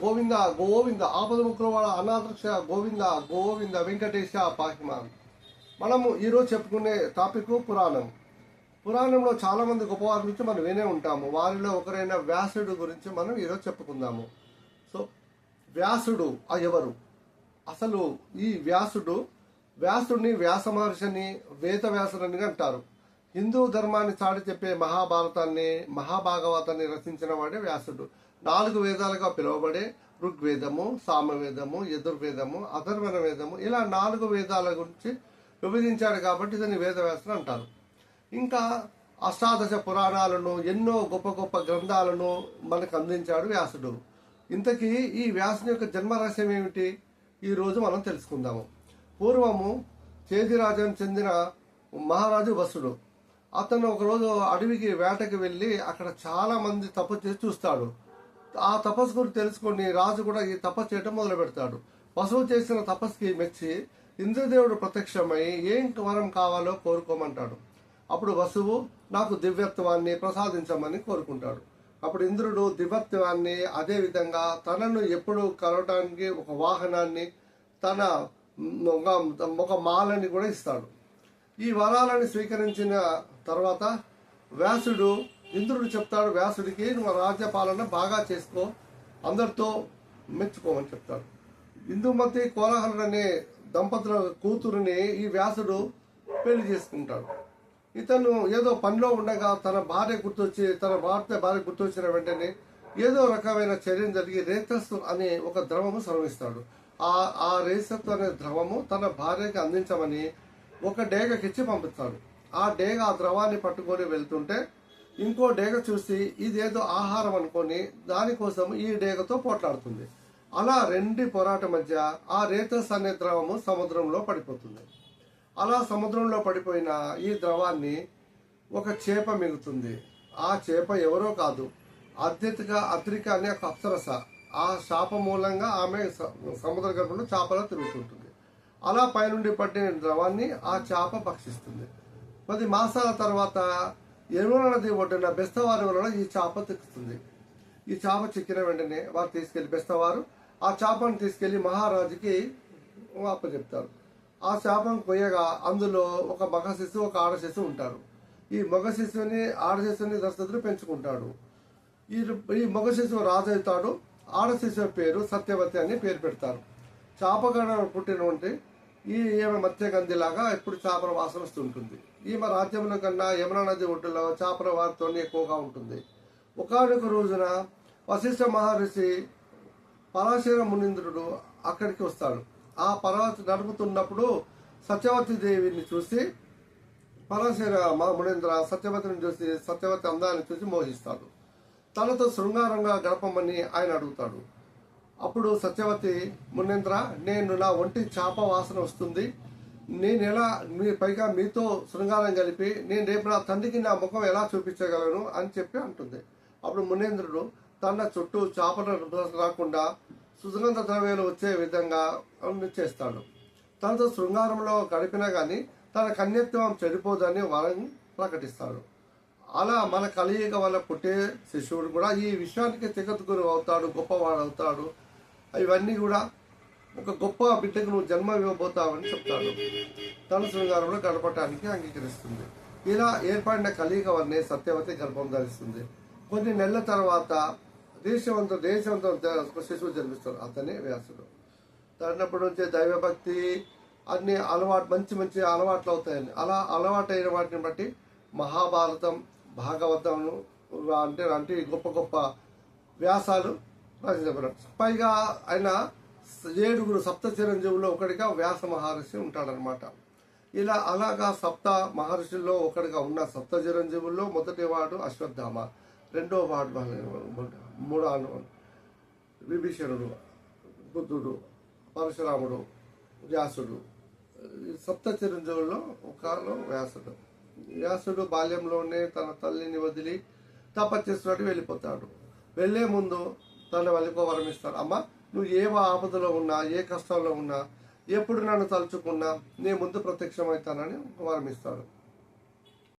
గోవింద గోవింద ఆపదముక్కులవాడ అనాథరక్ష గోవింద గోవింద వెంకటేశ పాహిమాన్. మనము ఈరోజు చెప్పుకునే టాపిక్ పురాణంలో చాలా మంది గొప్పవారి గురించి మనం వినే ఉంటాము. వారిలో ఒకరైన వ్యాసుడు గురించి మనం ఈరోజు చెప్పుకుందాము. సో వ్యాసుడు ఎవరు? అసలు ఈ వ్యాసుడిని వ్యాస మహర్షిని వేద వ్యాసుడని అంటారు. హిందూ ధర్మాన్ని చాటి చెప్పే మహాభాగవతాన్ని రచించిన వాడే వ్యాసుడు. 4 వేదాలుగా పిలువబడే ఋగ్వేదము, సామవేదము, యజుర్వేదము, అథర్వణ వేదము, ఇలా 4 వేదాల గురించి విభజించాడు కాబట్టి దీన్ని వేదవ్యాసుడు అంటారు. ఇంకా అష్టాదశ పురాణాలను, ఎన్నో గొప్ప గొప్ప గ్రంథాలను మనకు అందించాడు వ్యాసుడు. ఇంతకీ ఈ వ్యాసుని యొక్క జన్మరహస్యం ఏమిటి? ఈరోజు మనం తెలుసుకుందాము. పూర్వము చేదిరాజానికి చెందిన మహారాజు వసుడు. అతను ఒకరోజు అడవికి వేటకి వెళ్ళి అక్కడ చాలా మంది తపస్సు చేసి చూస్తాడు. ఆ తపస్సు గురించి తెలుసుకొని రాజు కూడా ఈ తపస్సు చేయడం మొదలు పెడతాడు. వసువు చేసిన తపస్సుకి మెచ్చి ఇంద్రదేవుడు ప్రత్యక్షమై ఏం వరం కావాలో కోరుకోమంటాడు. అప్పుడు వసువు నాకు దివ్యత్వాన్ని ప్రసాదించమని కోరుకుంటాడు. అప్పుడు ఇంద్రుడు దివ్యత్వాన్ని, అదేవిధంగా తనను ఎప్పుడు కలవటానికి ఒక వాహనాన్ని, తన ఒక మాలని కూడా ఇస్తాడు. ఈ వరాలను స్వీకరించిన తర్వాత ఇంద్రుడు చెప్తాడు వ్యాసుడికి, నువ్వు రాజ్యపాలన బాగా చేసుకో, అందరితో మెచ్చుకోమని చెప్తాడు. ఇందుమతి కోలాహలుడు అనే దంపతుల కూతురుని ఈ వ్యాసుడు పెళ్లి చేసుకుంటాడు. ఇతను ఏదో పనిలో ఉండగా తన భార్య గుర్తొచ్చిన వెంటనే ఏదో రకమైన చర్యం జరిగి రేతస్సు అనే ఒక ద్రవము స్రవిస్తాడు. ఆ రేతస్సు అనే ద్రవము తన భార్యకి అందించమని ఒక డేగకిచ్చి పంపిస్తాడు. ఆ డేగ ఆ ద్రవాన్ని పట్టుకొని వెళ్తుంటే ఇంకో డేగ చూసి ఇదేదో ఆహారం అనుకొని దానికోసం ఈ డేగతో పోట్లాడుతుంది. అలా 2 పోరాట మధ్య ఆ రేతస్ అనే ద్రవము సముద్రంలో పడిపోతుంది. అలా సముద్రంలో పడిపోయిన ఈ ద్రవాన్ని ఒక చేప మిగులుతుంది. ఆ చేప ఎవరో కాదు, అద్రిక అనే ఒక అప్సరస. ఆ శాప మూలంగా ఆమె సముద్ర గర్భంలో చేపలో తిరుగుతుంటుంది. అలా పైనుండి పట్టిన ద్రవాన్ని ఆ చేప భక్షిస్తుంది. 10 మాసాల తర్వాత యమునా నది ఒడ్డున బెస్తవారి వలన ఈ చేప తిక్కుతుంది. ఈ చేప చిక్కిన వెంటనే వారు తీసుకెళ్లి బెస్తవారు ఆ చేపను తీసుకెళ్లి మహారాజుకి అప్పచెప్తారు. ఆ చేపను కొయ్యగా అందులో ఒక మగ శిశువు, ఒక ఆడ శిశువు ఉంటారు. ఈ మగ శిశువుని, ఆడ శిశువుని దశరథుడు పెంచుకుంటాడు. ఈ మగ శిశువు రాజు అవుతాడు. ఆడ శిశువు పేరు సత్యవతి అని పేరు పెడతారు. చేపగడ పుట్టినటువంటి ఈమె మత్స్యగంధిలాగా ఎప్పుడు చేపల వాసన వస్తుంటుంది. ఈమె రాజ్యంలో కన్నా యమునా నది ఒడ్డులో చేపల వారితో ఎక్కువగా ఉంటుంది. ఒకనొక రోజున వశిష్ఠ మహర్షి పరాశర మునీంద్రుడు అక్కడికి వస్తాడు. ఆ పర్వత నడుపుతున్నప్పుడు సత్యవతి దేవిని చూసి పరాశర మునీంద్ర సత్యవతిని చూసి సత్యవతి అందాన్ని చూసి మోహిస్తాడు. తనతో శృంగారంగా గడపమని ఆయన అడుగుతాడు. అప్పుడు సత్యవతి, మునీంద్ర, నేను నా ఒంటి చేప వాసన వస్తుంది, నేను ఎలా పైగా మీతో శృంగారం కలిపి నేను రేపు నా తండ్రికి నా ముఖం ఎలా చూపించగలను అని చెప్పి అంటుంది. అప్పుడు మునీంద్రుడు తన చుట్టూ చేపలు రాకుండా సుగంధ ద్రవ్యాలు వచ్చే విధంగా చేస్తాడు. తనతో శృంగారంలో గడిపినా కానీ తన కన్యత్వం చెడిపోదని వారిని ప్రకటిస్తాడు. అలా మన కలియుగ వల్ల పుట్టే శిశువుడు కూడా ఈ విషయానికి జగద్గురు అవుతాడు, గొప్పవాడు అవుతాడు. ఇవన్నీ కూడా ఒక గొప్ప బిడ్డకు నువ్వు జన్మ ఇవ్వబోతావని చెప్తాడు. తన శృంగారంలో గడపటానికి అంగీకరిస్తుంది. ఇలా ఏర్పడిన కలియుగ వల్లనే సత్యవతి గర్భం ధరిస్తుంది. కొన్ని నెలల తర్వాత దేశవంతం శిశువు జన్మిస్తాడు. అతనే వ్యాసుడు. దానినప్పటి నుంచే దైవభక్తి అన్ని మంచి మంచి అలవాట్లు అవుతాయని, అలా అలవాటైన వాటిని బట్టి మహాభారతం, భాగవతం అంటే గొప్ప గొప్ప వ్యాసాలు రచించబడ్డాడు. పైగా ఆయన 7 సప్త చిరంజీవుల్లో ఒకటిగా వ్యాస మహర్షి ఉంటాడనమాట. అలాగా సప్త మహర్షుల్లో ఒకటిగా ఉన్న సప్త చిరంజీవుల్లో మొదటి వాడు అశ్వత్థామ, 2వ వాడు 3వ విభీషణుడు, బుద్ధుడు, పరశురాముడు, వ్యాసుడు. సప్త చిరంజీవుల్లో ఒకలో వ్యాసుడు బాల్యంలోనే తన తల్లిని వదిలి తపస్సున్నట్టు వెళ్ళిపోతాడు. వెళ్లే ముందు తన వాళ్ళకో వరం ఇస్తాడు. అమ్మ, నువ్వు ఏ ఆపదలో ఉన్నా, ఏ కష్టంలో ఉన్నా, ఎప్పుడు నన్ను తలుచుకున్నా నీ ముందు ప్రత్యక్షమవుతానని వరం ఇస్తాడు.